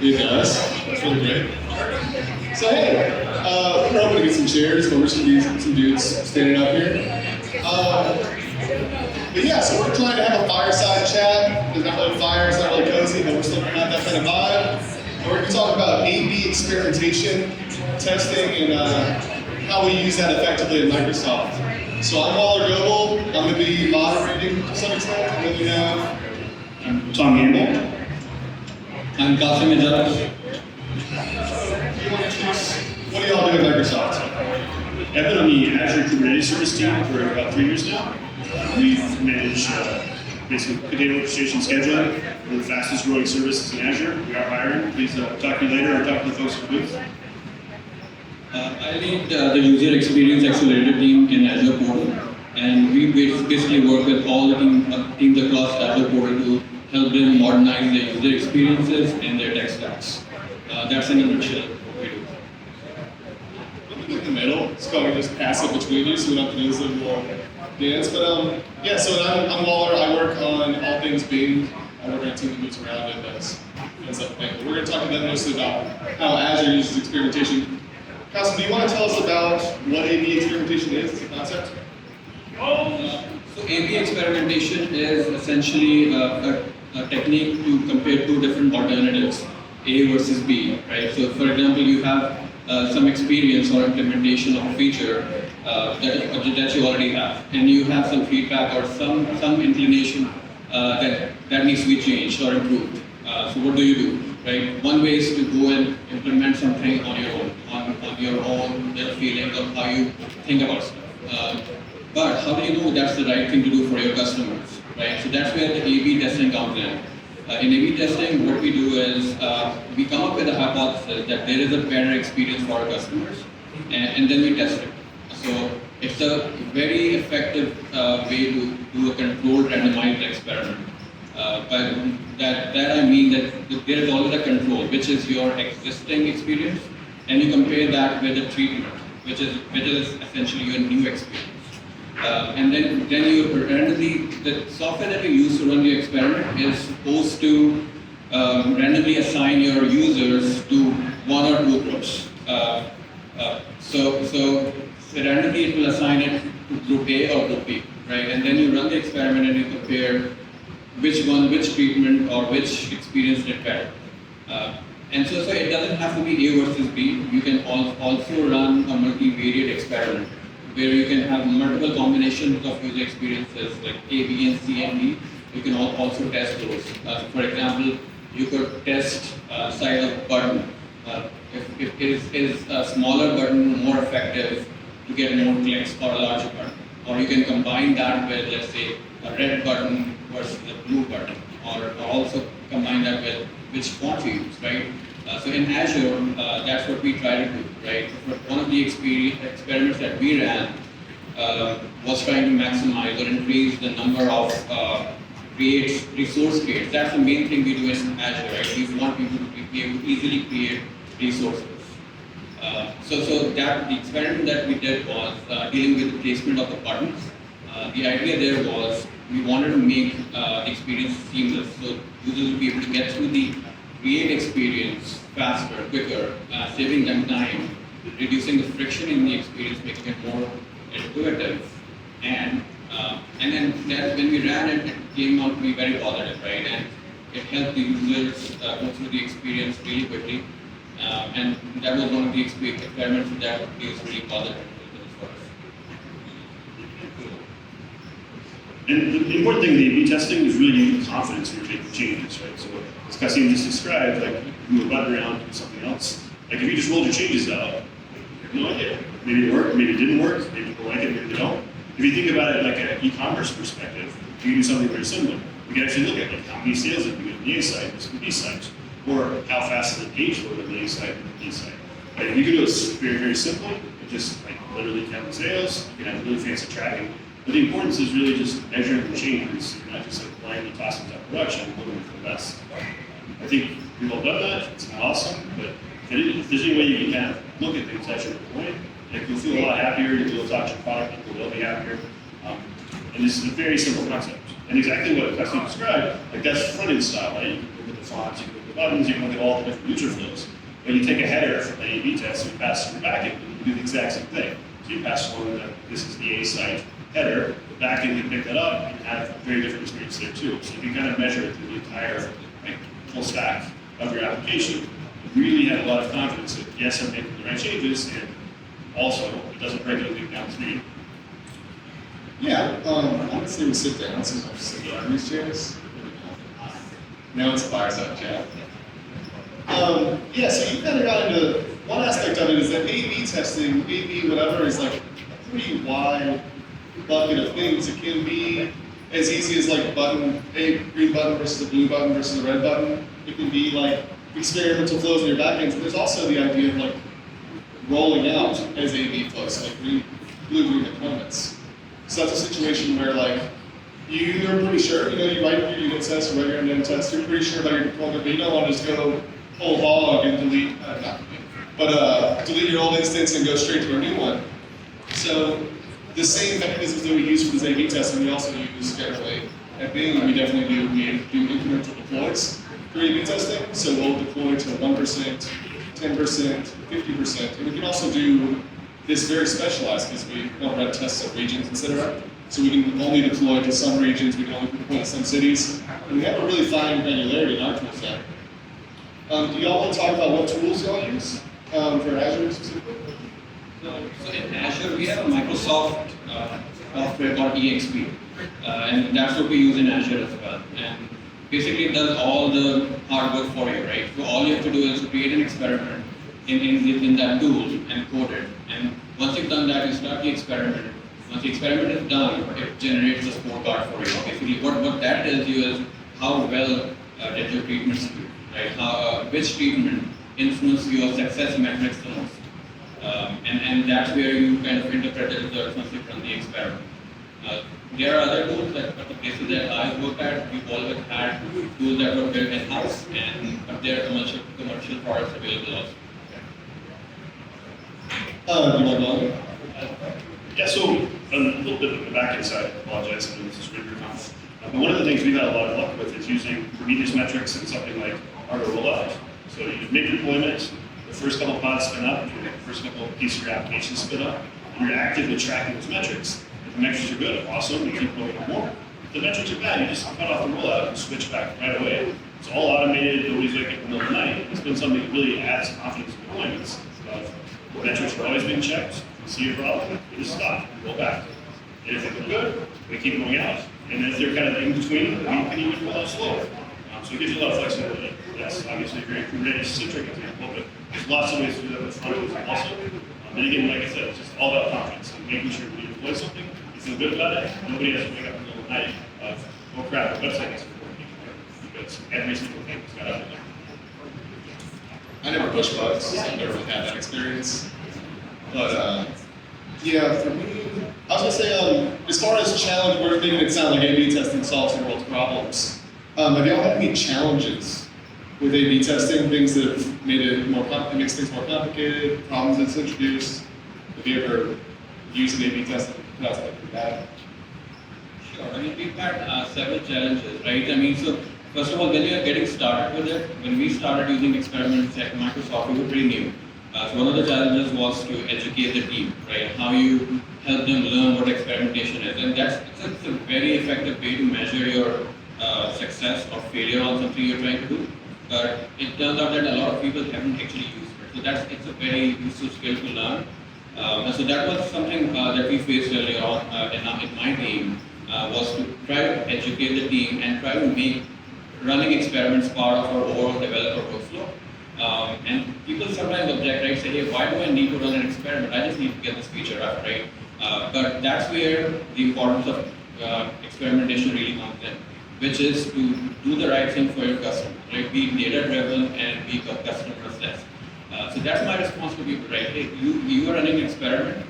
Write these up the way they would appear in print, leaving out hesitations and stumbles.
Ijaz. That's really great. So hey, we're hoping to get some chairs, but we're just gonna be some dudes standing up here. But yeah, so we're trying to have a fireside chat. There's not really fire, it's not really cozy, but we're still gonna have that kind of vibe. And we're gonna talk about A/B experimentation, testing, and how we use that effectively at Microsoft. So I'm Goble. I'm gonna be moderating to some extent, and then we have Tom Gamble. I'm Qasim Ijaz. What do y'all do at Microsoft? I've been on the Azure Kubernetes service team for about 3 years now. We manage basically container orchestration scheduling. We're the fastest growing services in Azure. We are hiring. Please talk to me later or talk to the folks at the booth. I lead the user experience accelerator team in Azure portal, and we basically work with all the teams across Azure portal to help them modernize their user experiences and their tech stacks. That's in a nutshell what we do. Let me get in the middle. It's kind of just pass it between you, so we don't have to do this little dance. But yeah, so I'm Waller. I work on all things Bing. I work on a team that moves around and does that thing. But we're going to talk about mostly about how Azure uses experimentation. Qasim, do you want to tell us about what A/B experimentation is as a concept? So A/B experimentation is essentially a technique to compare two different alternatives, A versus B, right? So for example, you have some experience or implementation of a feature that you already have, and you have some feedback or some inclination that needs to be changed or improved. So what do you do, right? One way is to go and implement something on your own feelings of how you think about stuff. But how do you know that's the right thing to do for your customers, right? So that's where the A/B testing comes in. In A/B testing, what we do is we come up with a hypothesis that there is a better experience for our customers, and then we test it. So it's a very effective way to do a controlled randomized experiment. By that I mean that there is always a control, which is your existing experience, and you compare that with a treatment, which is essentially your new experience. And then you randomly, the software that you use to run the experiment is supposed to randomly assign your users to one or two groups. So randomly it will assign it to group A or group B, right? And then you run the experiment and you compare which treatment or which experience did better. And so it doesn't have to be A versus B. You can also run a multivariate experiment where you can have multiple combinations of user experiences like A, B, and C, and D. You can also test those. For example, you could test size of button. If is a smaller button more effective to get more clicks or a larger button? Or you can combine that with, let's say, a red button versus a blue button, or also combine that with which font you use, right? So in Azure, that's what we try to do, right? One of the experiments that we ran was trying to maximize or increase the number of resource creates. That's the main thing we do in Azure, right? We want people to be able to easily create resources. So that the experiment that we did was dealing with the placement of the buttons. The idea there was we wanted to make the experience seamless, so users would be able to get through the create experience faster, quicker, saving them time, reducing the friction in the experience, making it more intuitive, and then when we ran it, it came out to be very positive, right? And it helped the users go through the experience really quickly, and that was one of the experiments that was really positive for us. And the important thing with A/B testing is really giving confidence when you're making changes, right? So as Qasim just described, like move a button around, do something else. Like if you just rolled your changes out, you have no idea. Maybe it worked, maybe it didn't work, maybe people like it, maybe they don't. If you think about it like an e-commerce perspective, you can do something very similar. You can actually look at like how many sales did you get on the A site versus the B site, or how fast is the page load on the A site and the B site. Right? If you can do it very, very simply, it just like literally count the sales, you can have really fancy tracking. But the importance is really just measuring the changes. You're not just like blindly tossing stuff production and hoping for the best. I think we've all done that. It's not awesome, but if there's any way you can kind of look at things at your point, like you'll feel a lot happier. You'll talk to your product, people will be happier. And this is a very simple concept. And exactly what Qasim described, like that's front-end style, right? You can look at the fonts, you can look the buttons, you can look at all the different user flows. But you take a header from the A/B test and you pass it to the backend, and you do the exact same thing. So you pass forward that this is the A site header, the backend can pick that up and have a very different experience there too. So you can kind of measure it through the entire full stack of your application. You really have a lot of confidence that yes, I'm making the right changes, and also it doesn't break anything downstream. Yeah, I would say we sit down some of these chairs. Now it's a fireside chat. Yeah, so you kind of got into one aspect of it is that A/B testing, A/B whatever, is like a pretty wide bucket of things. It can be as easy as like a green button versus a blue button versus a red button. It can be like experimental flows in your backends. There's also the idea of like rolling out as A/B flows, so like blue-green deployments. So that's a situation where like you're pretty sure, you write your unit test or write your end test, you're pretty sure about your deployment, but you don't want to just go whole hog and delete, delete your old instance and go straight to a new one. So the same mechanisms that we use for this A/B testing, we also use generally at Bing. We definitely do incremental deploys for A/B testing. So we'll deploy to 1%, 10%, 50%, and we can also do this very specialized because we want to run tests of regions, etc. So we can only deploy to some regions, we can only deploy to some cities, and we have a really fine granularity in our tool set. Do y'all want to talk about what tools y'all use for Azure specifically? So in Azure, we have a Microsoft software called EXP, and that's what we use in Azure as well. And basically, it does all the hard work for you, right? So all you have to do is create an experiment in that tool and code it. And once you've done that, you start the experiment. Once the experiment is done, it generates a scorecard for you. Basically, what that tells you is how well did your treatments do, right? Which treatment influenced your success metrics the most. And that's where you kind of interpret the results once you've run the experiment. There are other tools that at the places that I've worked at, we've always had tools that were built in-house, but there are commercial products available also. You want to Yeah, so a little bit of the backend side, I apologize, I know this is really rough. But one of the things we've had a lot of luck with is using Prometheus metrics and something like auto rollout. So you make your deployment, the first couple pods spin up, the first couple pieces of your application spin up, and you're actively tracking those metrics. If the metrics are good, awesome, you keep going more. If the metrics are bad, you just cut off the rollout and switch back right away. It's all automated, nobody's waking up in the middle of the night. It's been something that really adds confidence to deployments. The metrics are always being checked. If you see a problem, you just stop, go back. And if they look good, we keep going out. And if they're kind of in between, we can even roll out slower. So it gives you a lot of flexibility. That's obviously a very Kubernetes-centric example, but there's lots of ways to do that with front end also. And again, like I said, it's just all about confidence and making sure when you deploy something, you feel good about it. Nobody has to wake up in the middle of the night of, oh crap, the website isn't working. Because every single thing has got out of there. I never pushed bugs, so I never really had that experience. But yeah, for me, I was gonna say, as far as challenge, we're making it sound like A/B testing solves the world's problems. Have y'all had any challenges with A/B testing? Things that have made it makes things more complicated, problems it's introduced? Have you ever used an A/B testing that's like bad? Sure. I mean, we've had several challenges, right? I mean, so first of all, when you're getting started with it, when we started using experiments at Microsoft, we were pretty new. So one of the challenges was to educate the team, right? How you help them learn what experimentation is, and it's a very effective way to measure your success or failure on something you're trying to do. But it turns out that a lot of people haven't actually used it. So it's a very useful skill to learn. So that was something that we faced earlier on in my team, was to try to educate the team and try to make running experiments part of our overall developer workflow. And people sometimes object, right? Say, hey, why do I need to run an experiment? I just need to get this feature up, right? But that's where the importance of experimentation really comes in, which is to do the right thing for your customer, right? Be data-driven and be customer-obsessed. So that's my response to people, right? Hey, you are running an experiment.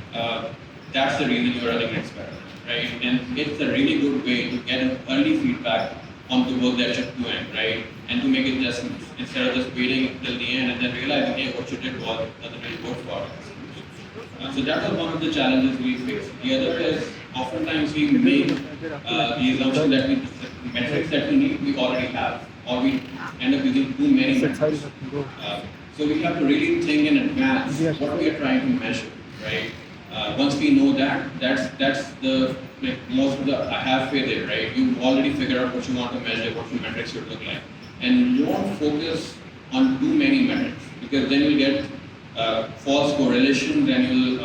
That's the reason you're running an experiment, right? And it's a really good way to get an early feedback on the work that you're doing, right? And to make adjustments instead of just waiting till the end and then realizing, hey, what you did doesn't really work for us. So that was one of the challenges we faced. The other is oftentimes we make the assumption that the metrics that we need, we already have. or we end up using too many metrics. So we have to really think in advance what we are trying to measure, right? Once we know that, that's the like most of the I have faith in, right? You already figure out what you want to measure, what your metrics should look like, and you won't focus on too many metrics because then you'll get false correlation, then you'll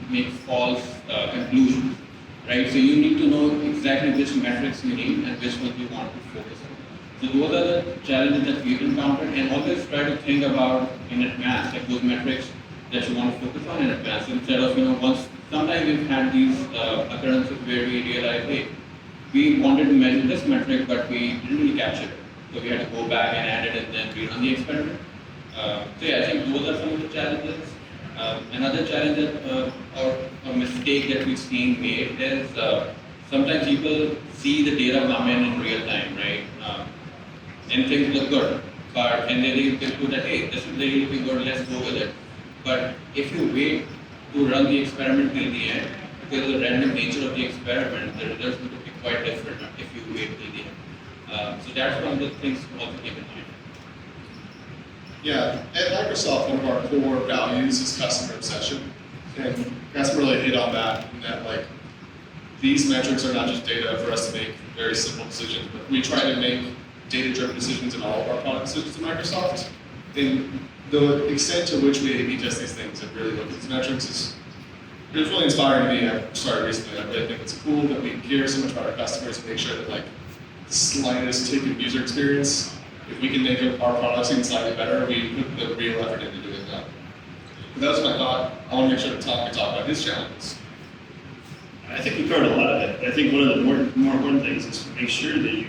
make false conclusions, right? So you need to know exactly which metrics you need and which ones you want to focus on. So those are the challenges that we've encountered, and always try to think about in advance, like those metrics that you want to focus on in advance, instead of, once, sometimes we've had these occurrences where we realize, hey, we wanted to measure this metric, but we didn't really capture it. So we had to go back and add it and then rerun the experiment. So yeah, I think those are some of the challenges. Another challenge or a mistake that we've seen made is sometimes people see the data come in real time, right? And things look good, and they conclude that, hey, this is really looking good, let's go with it. But if you wait to run the experiment till the end, because of the random nature of the experiment, the results will be quite different if you wait till the end. So that's one of the things to also keep in mind. Yeah, at Microsoft, one of our core values is customer obsession. And Qasim really hit on that, in that like, these metrics are not just data for us to make very simple decisions, but we try to make data-driven decisions in all of our product decisions at Microsoft. And the extent to which we A/B test these things and really look at these metrics is it's really inspiring to me. I started recently. I really think it's cool that we care so much about our customers and make sure that like the slightest tick in user experience, if we can make our products even slightly better, we put the real effort into doing that. But that was my thought. I want to make sure that Tom can talk about his challenges. I think we covered a lot of it. I think one of the more important things is to make sure that you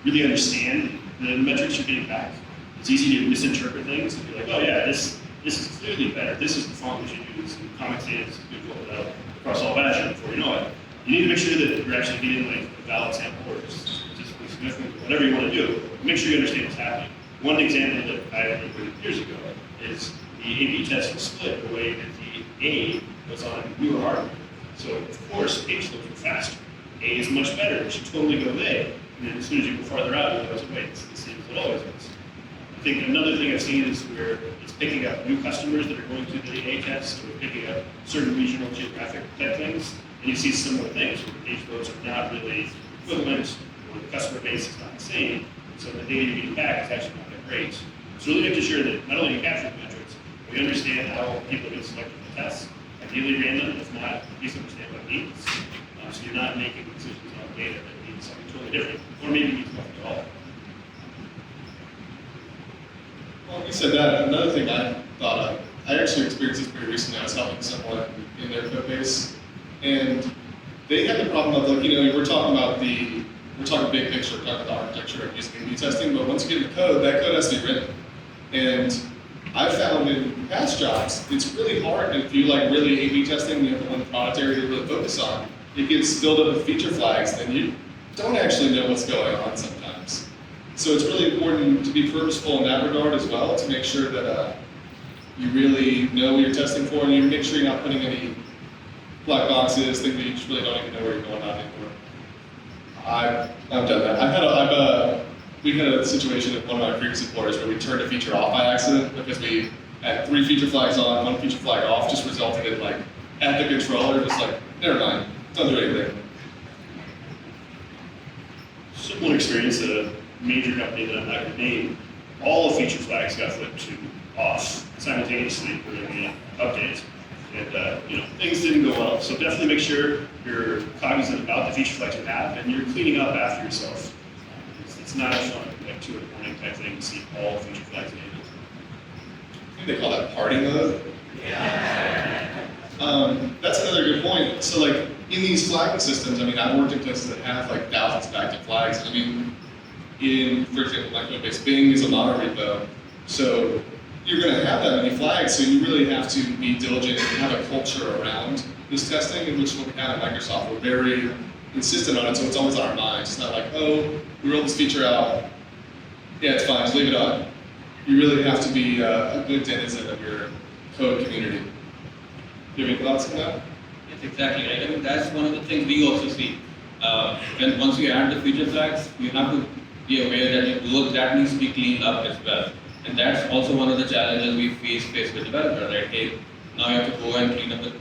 really understand the metrics you're getting back. It's easy to misinterpret things and be like, oh yeah, this is clearly better. This is the font we should use. And Comic Sans is good rolled out across all of Azure before you know it. You need to make sure that you're actually getting like a valid sample or statistically significant, whatever you want to do. Make sure you understand what's happening. One example that I remember years ago is the A/B test was split the way that the A was on newer hardware. So of course, page loads were faster. A is much better. You should totally go there. And then as soon as you go farther out, you realize, wait, it's the same as it always is. I think another thing I've seen is where it's picking up new customers that are going through the A test, or picking up certain regional geographic type things, and you see similar things where the page loads are not really equivalent, or the customer base is not the same, so the data you're getting back is actually not that great. So really making sure that not only you capture the metrics, but you understand how people get selected for the tests, ideally random, if not, at least understand what it means. So you're not making decisions on data that means something totally different, or maybe means nothing at all. Well, you said that. Another thing I thought of, I actually experienced this pretty recently. I was helping someone in their code base, and they had the problem of like, we're talking big picture, we're talking about the architecture of using A/B testing, but once you get the code, that code has to be written. And I've found in past jobs, it's really hard if you like really A/B testing, you have the one product area to really focus on. It gets filled up with feature flags, and you don't actually know what's going on sometimes. So it's really important to be purposeful in that regard as well, to make sure that you really know what you're testing for, and you make sure you're not putting any black boxes, things that you just really don't even know where you're going on anymore. I've done that. We had a situation at one of my previous employers where we turned a feature off by accident because we had 3 feature flags on, 1 feature flag off, just resulted in like, at the controller, just like, never mind, don't do anything. Similar experience at a major company that I'm not going to name, all the feature flags got flipped to off simultaneously during the update. And things didn't go well. So definitely make sure you're cognizant about the feature flags you have and you're cleaning up after yourself. It's not as fun, like 2 in the morning type thing to see all the feature flags enabled. I think they call that party mode. Yeah. That's another good point. So like in these flagging systems, I've worked in places that have like thousands of active flags. For example, my code base Bing is a mono repo. So you're going to have that many flags, so you really have to be diligent and have a culture around this testing, in which what we have at Microsoft, we're very insistent on it, so it's always on our minds. It's not like, oh, we rolled this feature out, yeah, it's fine, just leave it on. You really have to be a good denizen of your code community. Do you have any thoughts on that? Yes, exactly. Right. That's one of the things we also see. Once you add the feature flags, you have to be aware that that needs to be cleaned up as well. And that's also one of the challenges we face with developers, right? Now you have to go and clean up the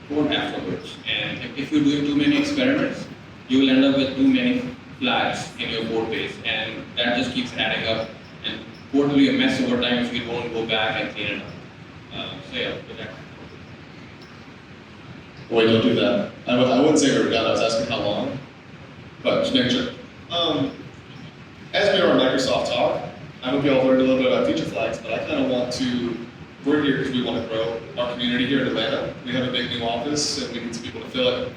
code afterwards. And if you're doing too many experiments, you will end up with too many flags in your code base, and that just keeps adding up. And code will be a mess over time if you don't go back and clean it up. So yeah, with that. Boy, don't do that. I wouldn't say we were done. I was asking how long, but just making sure. As we are on Microsoft Talk, I hope you all learned a little bit about feature flags, but I kind of want to, we're here because we want to grow our community here in Atlanta. We have a big new office and we need some people to fill it.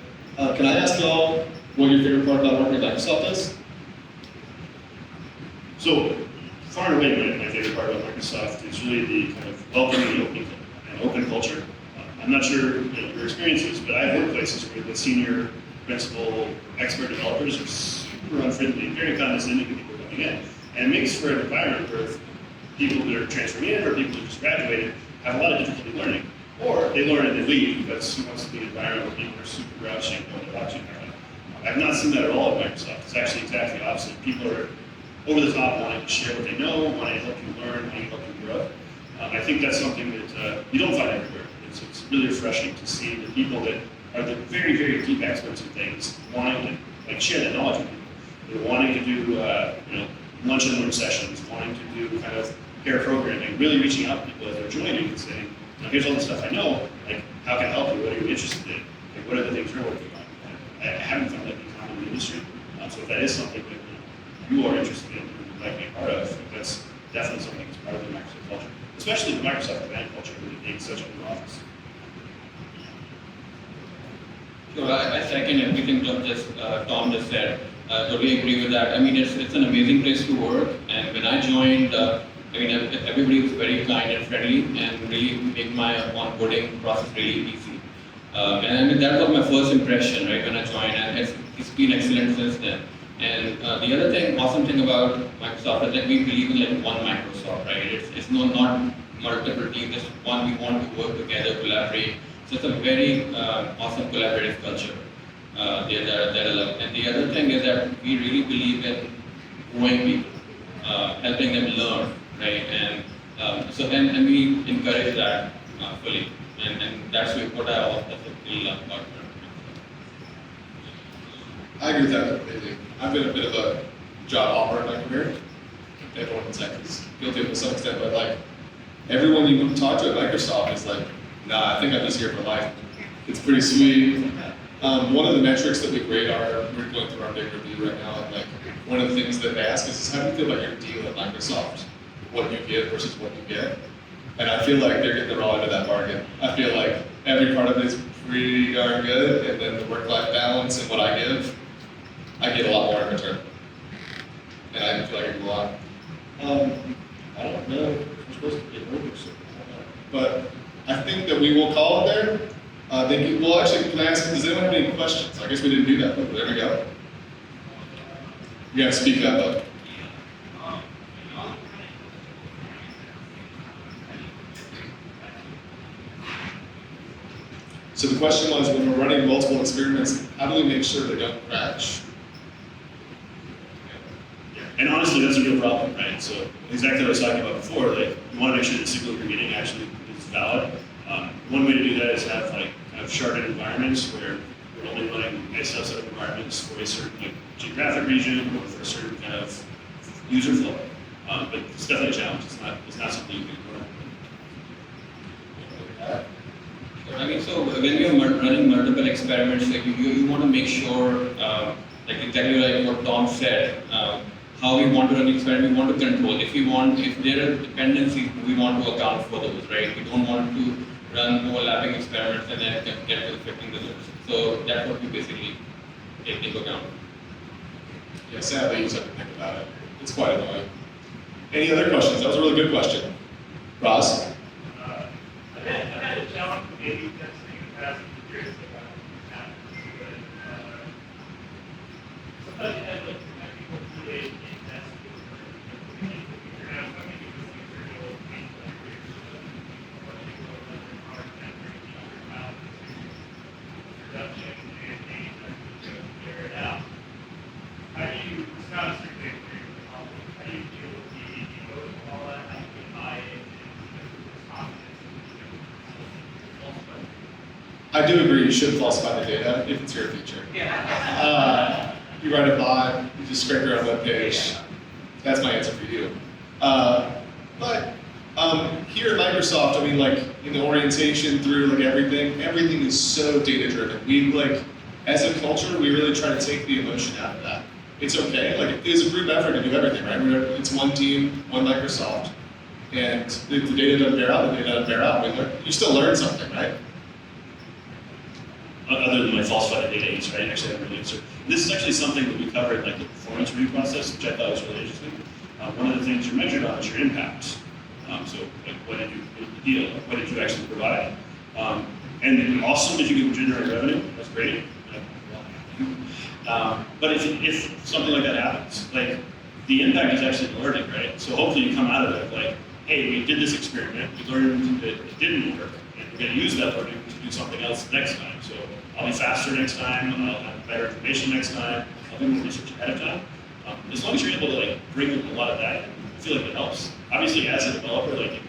Can I ask y'all what your favorite part about working at Microsoft is? So, far and away, my favorite part about Microsoft is really the kind of welcoming and open culture. I'm not sure your experiences, but I've worked places where the senior, principal, expert developers are super unfriendly, very condescending to people coming in. And it makes for an environment where people that are transferring in or people who just graduated have a lot of difficulty learning. Or they learn and they leave because who wants to be in an environment where people are super grouchy and don't want to talk to you. I've not seen that at all at Microsoft. It's actually exactly the opposite. People are over the top, wanting to share what they know, wanting to help you learn, wanting to help you grow. I think that's something that you don't find everywhere. It's really refreshing to see the people that are the very, very deep experts in things wanting to share that knowledge with people. They're wanting to do lunch and learn sessions, wanting to do kind of pair programming, really reaching out to people as they're joining and saying, here's all the stuff I know, how can I help you? What are you interested in? What are the things you're working on? I haven't found that to be common in the industry. So if that is something that you are interested in and would like to be part of, that's definitely something that's part of the Microsoft culture, especially the Microsoft event culture, really being such a new office. Sure, I second everything Tom just said. Totally agree with that. I mean, it's an amazing place to work, and when I joined, everybody was very kind and friendly, and really made my onboarding process really easy. And that was my first impression, right, when I joined, and it's been excellent since then. And the other awesome thing about Microsoft is that we believe in one Microsoft, right? It's not multiple teams, just one. We want to work together, collaborate. So it's a very awesome collaborative culture that I love. And the other thing is that we really believe in growing people, helping them learn, right? And and we encourage that fully. And that's what I also really love about it. I agree with that completely. I've been a bit of a job hopper in my career. Everyone in tech is guilty of it to some extent, but everyone you talk to at Microsoft is nah, I think I'm just here for life. It's pretty sweet. One of the metrics that we grade we're going through our big review right now, and one of the things that they ask us is how do you feel about your deal at Microsoft? What you give versus what you get? And I feel like they're getting the raw end of that bargain. I feel like every part of it is pretty darn good, and then the work-life balance and what I give, I get a lot more in return. And I feel like I give a lot. I don't know if we're supposed to get over something, but I think that we will call it there. Actually, can I ask, does anyone have any questions? I guess we didn't do that, but there we go. You gotta speak up, though. So the question was, when we're running multiple experiments, how do we make sure they don't crash? And honestly, that's a real problem, right? So exactly what I was talking about before, you want to make sure the signal you're getting actually is valid. One way to do that is have kind of sharded environments where we're only running a subset of environments for a certain geographic region or for a certain kind of user flow. But it's definitely a challenge. It's not something you can ignore. So when you're running multiple experiments, you want to make sure, exactly like what Tom said, how we want to run the experiment, we want to control. If there are dependencies, we want to account for those, right? We don't want to run overlapping experiments and then get conflicting results. So that's what we basically take into account. Yeah, sadly, you just have to think about it. It's quite annoying. Any other questions? That was a really good question. Ross? I've had a challenge with A/B testing in the past few years about how to do it. Somebody had too many people do A/B tests. You're going to have so many people who will paint the picture of what people are doing hard and bringing out production and figure it out. How do you, it's not a strictly agreement, I do agree you shouldn't falsify the data if it's your feature. You write a bot, you just scrape your own web page. That's my answer for you. But here at Microsoft, I mean, like in the orientation through like everything is so data driven. We like, as a culture, we really try to take the emotion out of that. It's okay, like it is a group effort to do everything, right? It's one team, one Microsoft, and if the data doesn't bear out, the data doesn't bear out. You still learn something, right? Other than like falsify the data use, right? Actually, I have a really answer. This is actually something that we covered in like the performance review process, which I thought was really interesting. One of the things you're measured on is your impact. So like, what did you deal? What did you actually provide? And awesome if you can generate revenue, that's great. But if something like that happens, like the impact is actually learning, right? So hopefully you come out of it like, hey, we did this experiment, we learned that it didn't work, and we're going to use that learning to do something else next time. So I'll be faster next time, I'll have better information next time, I'll do more research ahead of time. As long as you're able to like bring a lot of that, I feel like it helps. Obviously, as a developer, like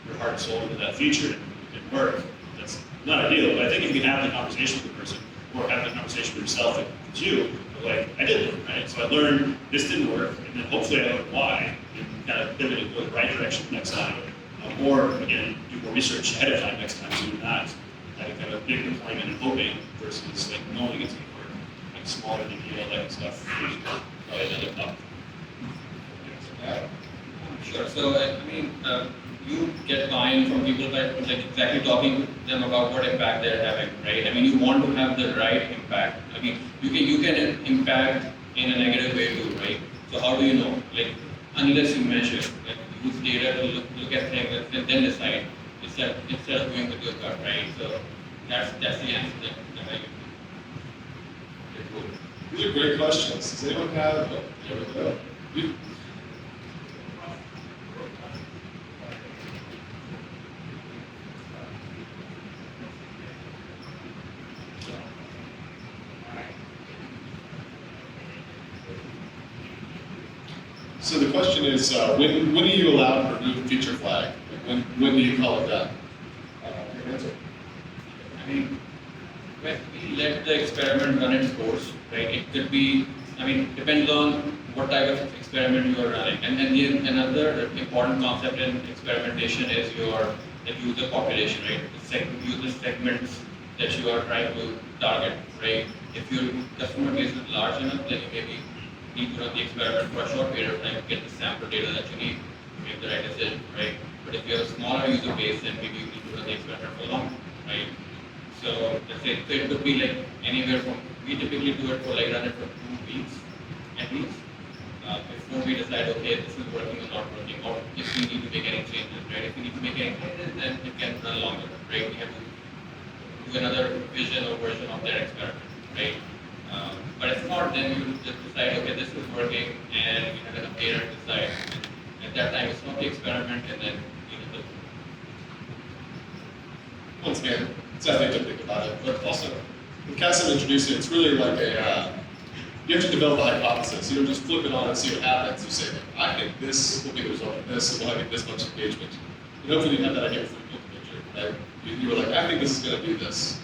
your heart and soul into that feature and work, that's not ideal. But I think if you can have the conversation with the person, or have the conversation with yourself, if it's you, like I did learn, right? So I learned this didn't work, and then hopefully I learned why, and kind of pivot and go the right direction next time. Or again, do more research ahead of time next time, so you're not having kind of big deployment and hoping versus like knowing it's going to work, like smaller than you know, like stuff. Probably another top. Sure. So I mean, you get buy-in from people by like exactly talking to them about what impact they're having, right? I mean, you want to have the right impact. I mean, you can impact in a negative way too, right? So how do you know? Like, unless you measure, like use data to look at things and then decide instead of going with your gut, right? So that's the answer that I give. These are great questions. Does anyone have? Oh, there we go. So the question is, when are you allowed to remove a feature flag? When do you call it done? I mean, when we let the experiment run its course, right? It could be, I mean, depends on what type of experiment you are running. And then another important concept in experimentation is your user population, right? The user segments that you are trying to target, right? If your customer base is large enough, then you maybe need to run the experiment for a short period of time to get the sample data that you need to make the right decision, right? But if you have a smaller user base, then maybe you need to run the experiment for longer, right? So let's say it could be like anywhere from, we typically do it for like run it for 2 weeks at least, before we decide, okay, this is working or not working, or if we need to make any changes, right? If we need to make any changes, then it can run longer, right? We have to do another vision or version of that experiment, right? But if not, then you just decide, okay, this is working, and we have enough data to decide. And at that time, it's not the experiment, and then you know, Once again, it's nothing to think about it, but also, when Qasim introduced it, it's really like you have to develop a hypothesis. You don't just flip it on and see what happens. You say, I think this will be the result of this, and we'll have this much engagement. And hopefully you have that idea before you build the picture, right? You were like, I think this is going to do this.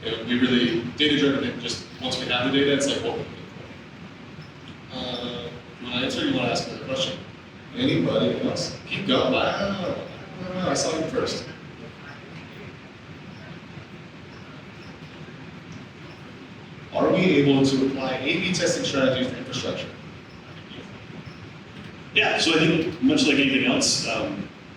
And we really, data-driven, and just once we have the data, it's like, what we're looking for. You want to answer, or you want to ask another question? Anybody else? Keep going. Wow. I saw you first. Are we able to apply A/B testing strategies to infrastructure? Yeah, so I think much like anything else,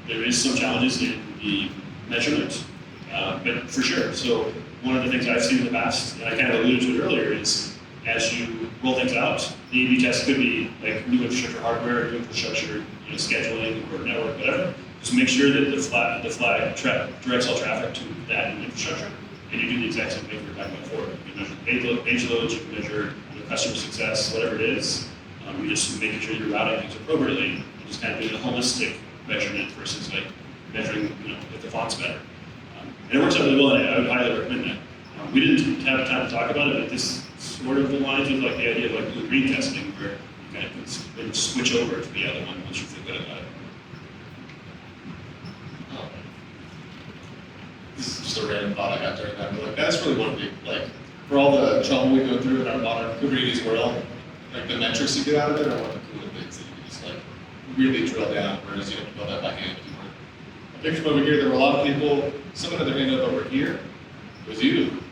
there is some challenges in the measurement, but for sure. So one of the things I've seen in the past, and I kind of alluded to it earlier, is as you roll things out, the A/B test could be like new infrastructure hardware, new infrastructure, scheduling or network, whatever. Just make sure that the flag directs all traffic to that new infrastructure, and you do the exact same thing we were talking about before. You can measure page loads, you can measure customer success, whatever it is. You're just making sure you're routing things appropriately, and just kind of doing a holistic measurement versus like measuring, if the font's better. And it works out really well, and I would highly recommend that. We didn't have time to talk about it, but this sort of aligns with like the idea of like blue-green testing, where you kind of can switch over to the other one once you feel good about it. This is just just a random thought I got during that. But like that's really one of the like for all the trouble we go through in our modern Kubernetes world, like the metrics you get out of it are one of the cooler things that you can just like really drill down, whereas you have to build that by hand anymore. I picked from over here, there were a lot of people, someone had their hand up over here. It was you.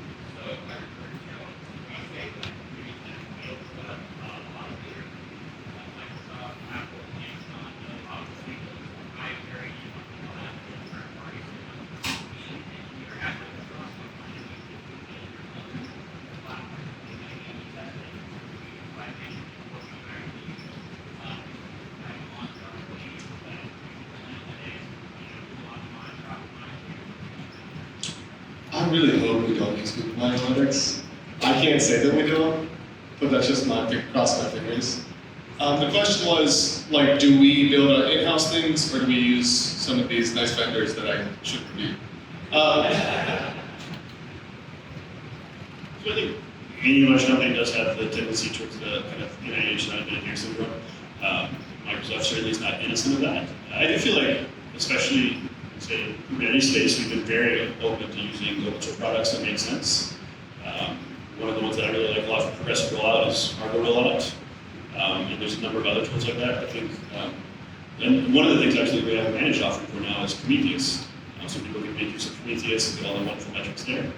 I really hope we don't use Google Analytics. I can't say that we do, but that's just crossing my fingers. The question was, like, do we build our in-house things, or do we use some of these nice vendors that I should review? So I think any large company does have the tendency towards the kind of NIH not been here syndrome. Microsoft certainly is not innocent of that. I do feel like, especially say in Kubernetes space, we've been very open to using open source products that make sense. One of the ones that I really like a lot for progressive rollout is Argo rollout. And there's a number of other tools like that. I think, and one of the things actually we have a managed offering for now is Prometheus. So people can make use of Prometheus and get all the wonderful metrics there.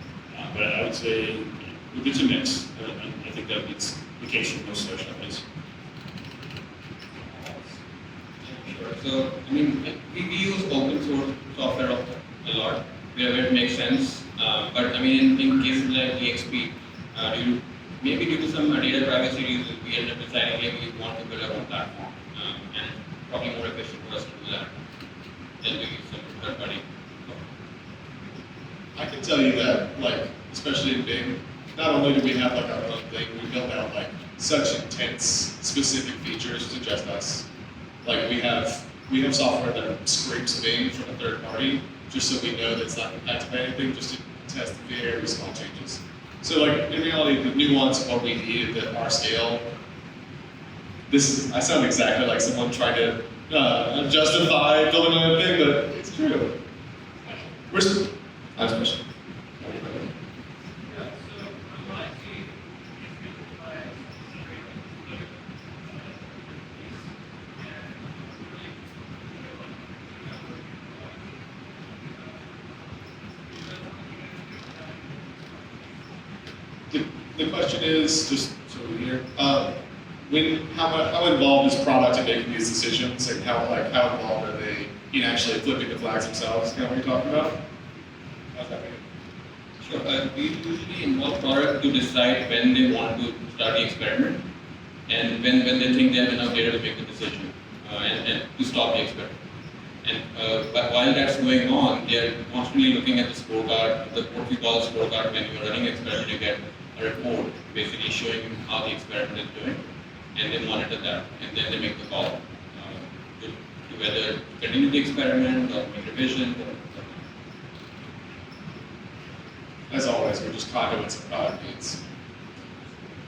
But I would say it's a mix. I think that it's the case for most large companies. Sure. So, I mean, we use open source software a lot wherever it makes sense. But I mean, in cases like EXP, maybe due to some data privacy reasons, we end up deciding maybe we want to build our own platform, and probably more efficient for us to do that than to use some third party. I can tell you that, like, especially in Bing, not only do we have like our own thing, we built out like such intense specific features to just us. Like we have software that scrapes Bing from a third party, just so we know that it's not impacted by anything, just to test very small changes. So like in reality, the nuance of what we need at our scale, I sound exactly like someone trying to justify building my own thing, but it's true. Last question. The question is, just so we're here, how involved is product in making these decisions, and how involved are they in actually flipping the flags themselves? Kind of what you're talking about? How's that mean? Sure. We usually involve product to decide when they want to start the experiment, and when they think they have enough data to make the decision, and to stop the experiment. And but while that's going on, they're constantly looking at the scorecard, what we call a scorecard. When you're running an experiment, you get a report basically showing you how the experiment is doing, and they monitor that, and then they make the call to whether continue the experiment or make revisions. As always, we're just conduits of product needs.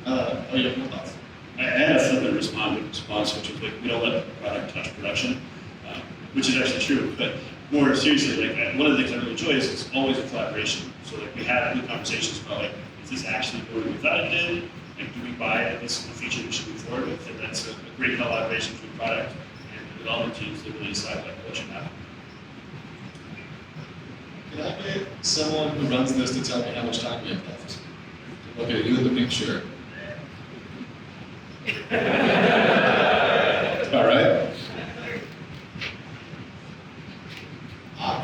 You have more thoughts? I had a flippant response, which was like, we don't let the product touch production, which is actually true. But more seriously, like one of the things I really enjoy is it's always a collaboration. So like we have good conversations about like, is this actually what we thought it did? Like, do we buy it? This is the feature we should move forward with, and that's a great collaboration between product and the development teams to really decide like what should happen. Can I get someone who runs this to tell me how much time we have left? Okay, you in the pink shirt. All right.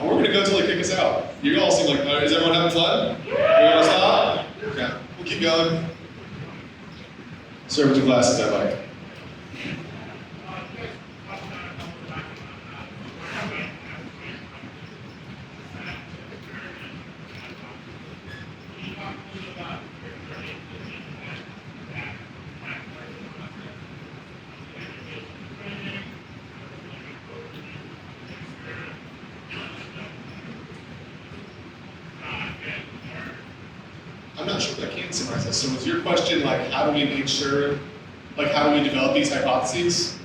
We're gonna go till they kick us out. You all seem like, is everyone having fun? We gonna stop? Okay, we'll keep going. Serve with the glasses I like. I'm not sure if I can summarize this. So was your question like, how do we make sure, like how do we develop these hypotheses?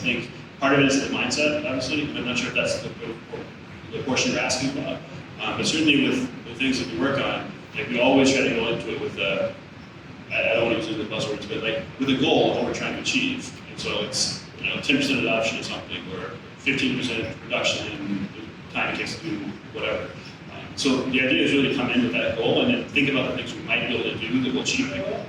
think part of it is the mindset, obviously. I'm not sure if that's the portion you're asking about. But certainly with the things that we work on, like we always try to go into it with I don't want to use the buzzwords, but like with a goal of what we're trying to achieve. And so it's 10% adoption of something or 15% reduction in the time it takes to do whatever. So the idea is really to come in with that goal and then think about the things we might be able to do that will achieve that goal.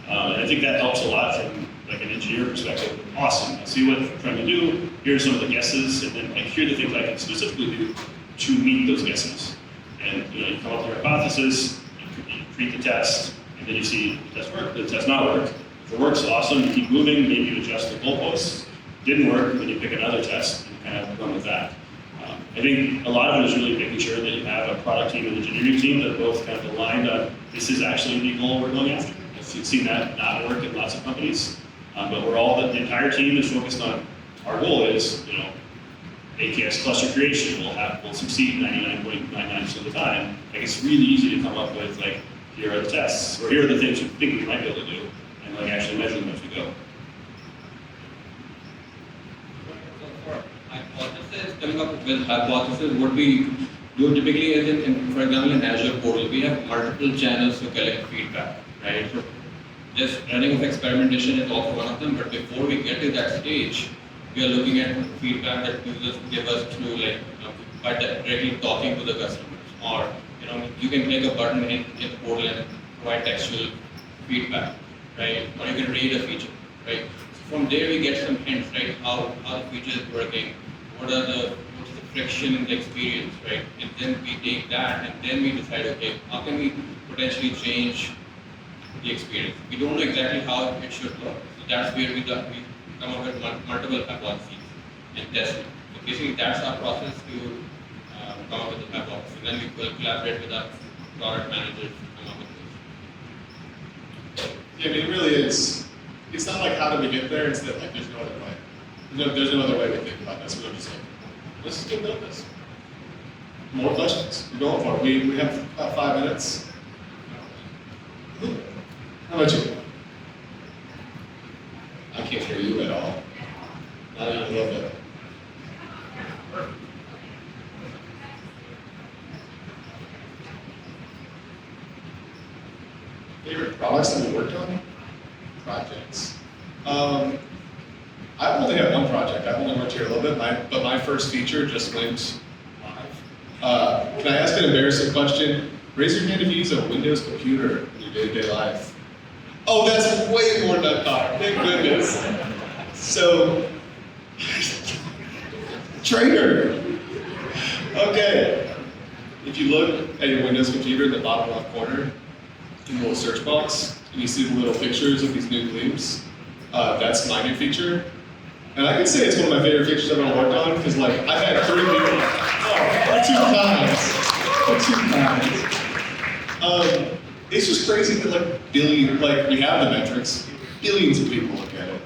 And I think that helps a lot from like an engineer perspective. Awesome, I see what I'm trying to do. Here are some of the guesses, and then like here are the things I can specifically do to meet those guesses. And you come up with your hypothesis, you create the test, and then you see the test work, the test not work. If it works, awesome, you keep moving, maybe you adjust the goalposts. Didn't work, then you pick another test and kind of run with that. I think a lot of it is really making sure that you have a product team and engineering team that are both kind of aligned on this is actually the goal we're going after. I've seen that not work in lots of companies, but the entire team is focused on our goal is, AKS cluster creation will succeed 99.99% of the time. Like it's really easy to come up with like, here are the tests, or here are the things we think we might be able to do, and like actually measure them as we go. Hypothesis, coming up with hypothesis, what we do typically is for example, in Azure portal, we have multiple channels to collect feedback, right? So just running of experimentation is also one of them, but before we get to that stage, we are looking at feedback that users give us through by directly talking to the customers, or you can click a button in the portal and provide textual feedback, right? Or you can read a feature, right? So from there we get some hints, right? How the feature is working, what's the friction in the experience, right? And then we take that and then we decide, okay, how can we potentially change the experience? We don't know exactly how it should look, so that's where we come up with multiple hypotheses and test it. So basically that's our process to come up with the hypothesis. And then we will collaborate with our product managers to come up with this. Yeah, I mean, it really is. It's not like how do we get there, it's that like there's no other way. There's no other way to think about this. We're just like, let's just go build this. More questions? We're going for it. We have about 5 minutes. How about you? I can't hear you at all. Not even a little bit. Favorite products that we worked on? Projects. I've only had one project. I've only worked here a little bit, but my first feature just went live. Can I ask an embarrassing question? Raise your hand if you use a Windows computer in your day-to-day life. Oh, that's way more than I thought. Thank goodness. So, trainer. Okay. If you look at your Windows computer in the bottom left corner, in the little search box, and you see the little pictures of these new gleams, that's my new feature. And I can say it's one of my favorite features I've ever worked on, because like, I've had 3 people, two times. It's just crazy that we have the metrics, billions of people look at it.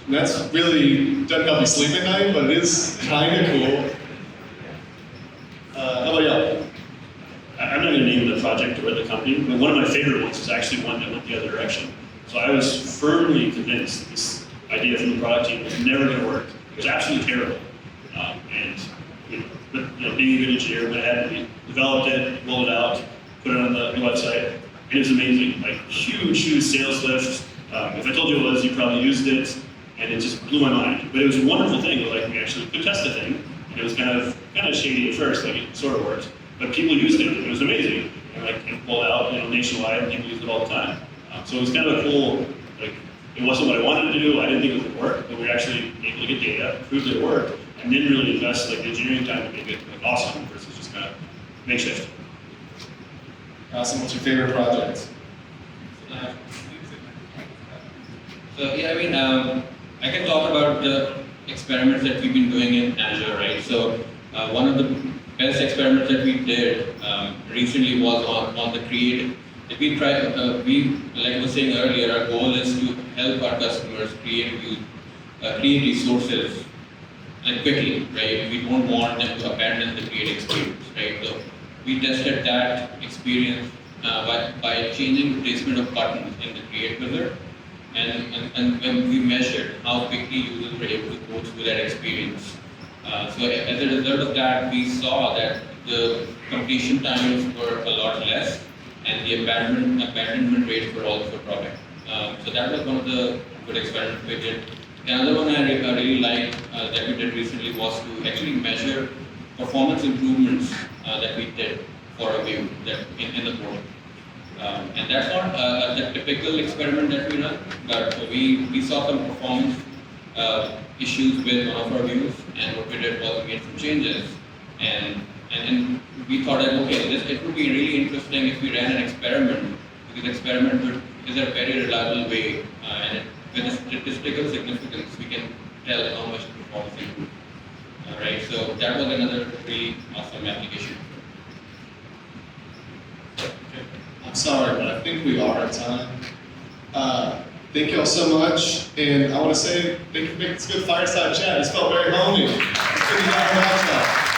And that's really, doesn't help me sleep at night, but it is kind of cool. How about y'all? I'm not going to name the project or the company, but one of my favorite ones is actually one that went the other direction. So I was firmly convinced this idea from the product team was never going to work. It was absolutely terrible. Being a good engineer, went ahead and developed it, rolled it out, put it on the website, and it was amazing. Like huge sales lift. If I told you it was, you probably used it, and it just blew my mind. But it was a wonderful thing. Like we actually could test the thing, and it was kind of shady at first. Like it sort of worked, but people used it. And it was amazing. And it rolled out, nationwide, and people used it all the time. So it was kind of a cool. Like it wasn't what I wanted to do. I didn't think it would work, but we were actually able to get data, prove that it worked, and then really invest the engineering time to make it awesome versus just kind of makeshift. Awesome. What's your favorite project? So yeah, I can talk about the experiments that we've been doing in Azure, right? So one of the best experiments that we did recently was on the create. Like I was saying earlier, our goal is to help our customers create resources and quickly, right? We don't want them to abandon the create experience, right? So we tested that experience by changing the placement of buttons in the create wizard. and when we measured how quickly users were able to go through that experience. So as a result of that, we saw that the completion times were a lot less, and the abandonment rates were also dropping. So that was one of the good experiments we did. Another one I really liked that we did recently was to actually measure performance improvements that we did for a view that in the code. And that's not the typical experiment that we run, but we saw some performance issues with one of our views, and what we did was we made some changes, and we thought that okay, it would be really interesting if we ran an experiment, because experiment is a very reliable way, and with a statistical significance, we can tell how much performance improved. Right, so that was another really awesome application. I'm sorry, but I think we are at time. Thank you all so much, and I want to say thank you for making this good fireside chat. This felt very homey. It's good to have a